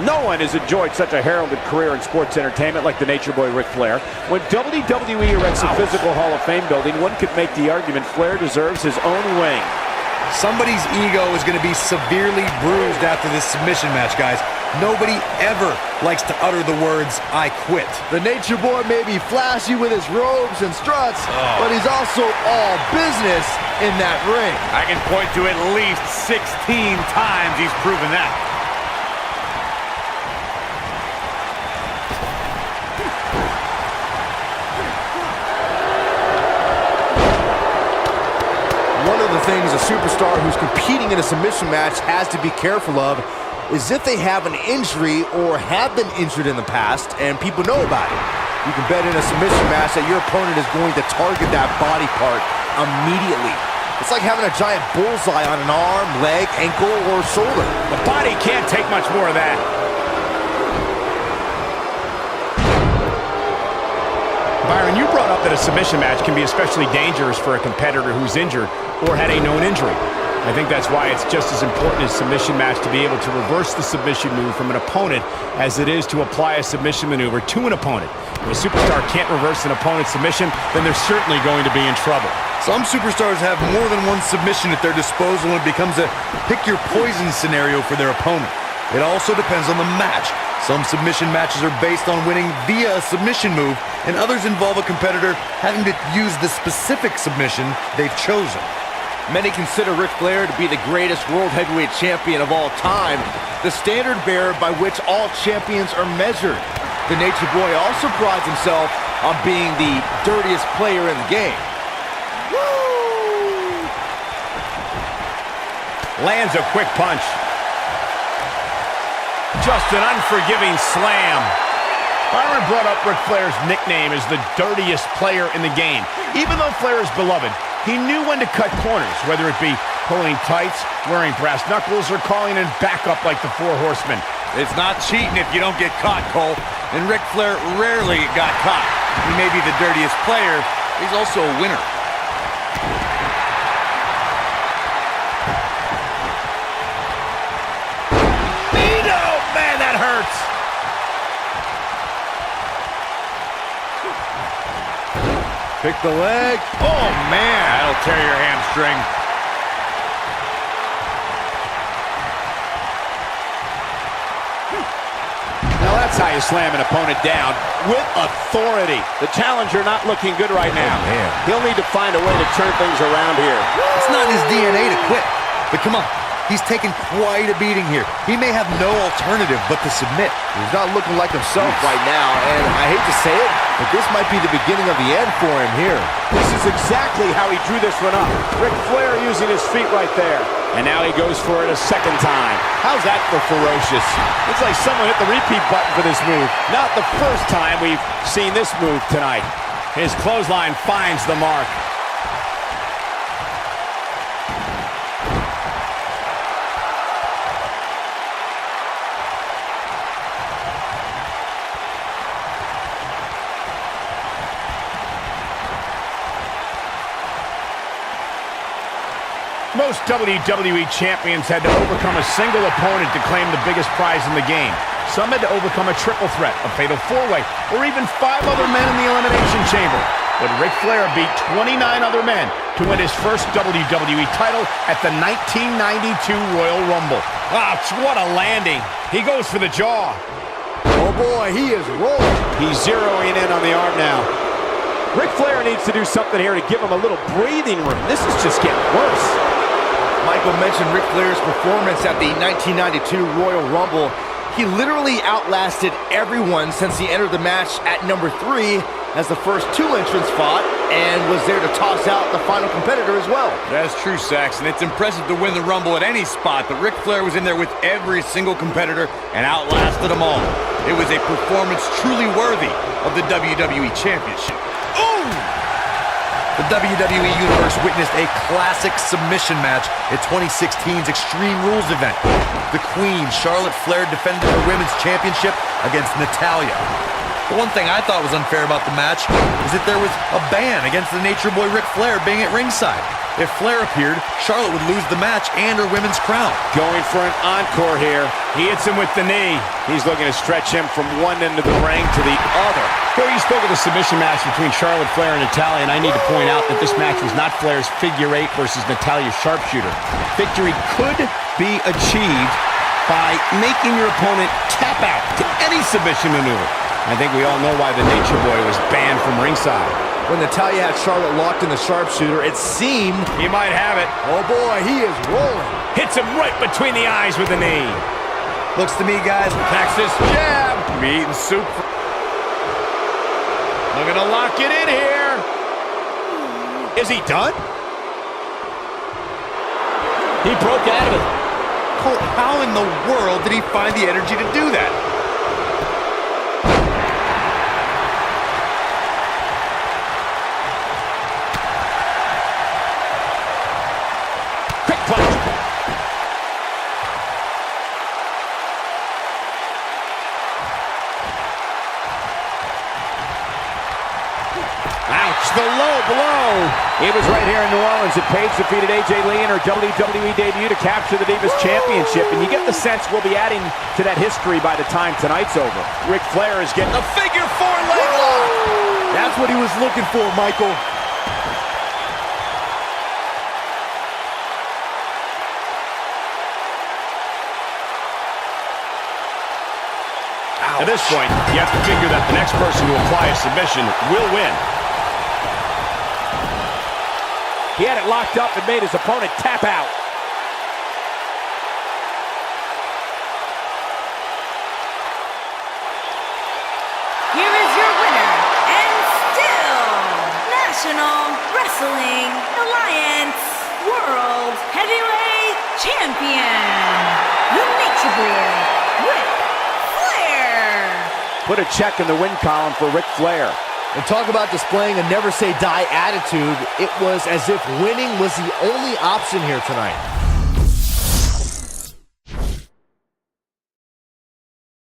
No one has enjoyed such a heralded career in sports entertainment like the Nature Boy Ric Flair. When WWE erects a physical Hall of Fame building, one could make the argument Flair deserves his own wing. Somebody's ego is going to be severely bruised after this submission match, guys. Nobody ever likes to utter the words, "I quit." The Nature Boy may be flashy with his robes and struts, but he's also all business in that ring. I can point to at least 16 times he's proven that. One of the things a superstar who's competing in a submission match has to be careful of is if they have an injury or have been injured in the past and people know about it. You can bet in a submission match that your opponent is going to target that body part immediately. It's like having a giant bullseye on an arm, leg, ankle, or shoulder. The body can't take much more of that. Byron, you brought up that a submission match can be especially dangerous for a competitor who's injured or had a known injury. I think that's why it's just as important as a submission match to be able to reverse the submission move from an opponent as it is to apply a submission maneuver to an opponent. If a superstar can't reverse an opponent's submission, then they're certainly going to be in trouble. Some superstars have more than one submission at their disposal, and it becomes a pick-your-poison scenario for their opponent. It also depends on the match. Some submission matches are based on winning via a submission move, and others involve a competitor having to use the specific submission they've chosen. Many consider Ric Flair to be the greatest world heavyweight champion of all time, the standard bearer by which all champions are measured. The Nature Boy also prides himself on being the dirtiest player in the game. Woo! Lands a quick punch. Just an unforgiving slam. Byron brought up Ric Flair's nickname as the dirtiest player in the game. Even though Flair is beloved, he knew when to cut corners, whether it be pulling tights, wearing brass knuckles, or calling in backup like the Four Horsemen. It's not cheating if you don't get caught, Cole. And Ric Flair rarely got caught. He may be the dirtiest player, he's also a winner. Man, that hurts. Pick the leg. Oh, man. That'll tear your hamstring. Now that's how you slam an opponent down with authority. The challenger not looking good right now. Oh, man. He'll need to find a way to turn things around here. It's not in his DNA to quit. But come on. He's taken quite a beating here. He may have no alternative but to submit. He's not looking like himself right now, and I hate to say it, but this might be the beginning of the end for him here. This is exactly how he drew this one up. Ric Flair using his feet right there. And now he goes for it a second time. How's that for ferocious? Looks like someone hit the repeat button for this move. Not the first time we've seen this move tonight. His clothesline finds the mark. Most WWE champions had to overcome a single opponent to claim the biggest prize in the game. Some had to overcome a triple threat, a fatal four-way, or even 5 other men in the Elimination Chamber. But Ric Flair beat 29 other men to win his first WWE title at the 1992 Royal Rumble. Ouch, what a landing. He goes for the jaw. Oh boy, he is rolling. He's zeroing in on the arm now. Ric Flair needs to do something here to give him a little breathing room. This is just getting worse. Michael mentioned Ric Flair's performance at the 1992 Royal Rumble. He literally outlasted everyone since he entered the match at number 3 as the first 2 entrants fought and was there to toss out the final competitor as well. That's true, Saxon. It's impressive to win the Rumble at any spot, but Ric Flair was in there with every single competitor and outlasted them all. It was a performance truly worthy of the WWE Championship. Ooh! The WWE Universe witnessed a classic submission match at 2016's Extreme Rules event. The Queen, Charlotte Flair, defended her Women's Championship against Natalya. The one thing I thought was unfair about the match is that there was a ban against the Nature Boy Ric Flair being at ringside. If Flair appeared, Charlotte would lose the match and her women's crown. Going for an encore here. He hits him with the knee. He's looking to stretch him from one end of the ring to the other. Here you spoke of the submission match between Charlotte Flair and Natalya, and I need to point out that this match was not Flair's figure 8 versus Natalya's sharpshooter. Victory could be achieved by making your opponent tap out to any submission maneuver. I think we all know why the Nature Boy was banned from ringside. When Natalya had Charlotte locked in the sharpshooter, it seemed... He might have it. Oh boy, he is rolling. Hits him right between the eyes with the knee. Looks to me, guys, Texas jab. be eating soup. Looking to lock it in here. Is he done? He broke out of it. Cole, how in the world did he find the energy to do that? Quick punch. Ouch, the low blow. It was right here in New Orleans that Paige defeated AJ Lee in her WWE debut to capture the Divas Championship, and you get the sense we'll be adding to that history by the time tonight's over. Ric Flair is getting a figure 4 leg lock. That's what he was looking for, Michael. At this point, you have to figure that the next person to apply a submission will win. He had it locked up and made his opponent tap out. Here is your winner, and still National Wrestling Alliance World Heavyweight Champion, the Nature Boy, Ric Flair. Put a check in the win column for Ric Flair. And talk about displaying a never-say-die attitude. It was as if winning was the only option here tonight.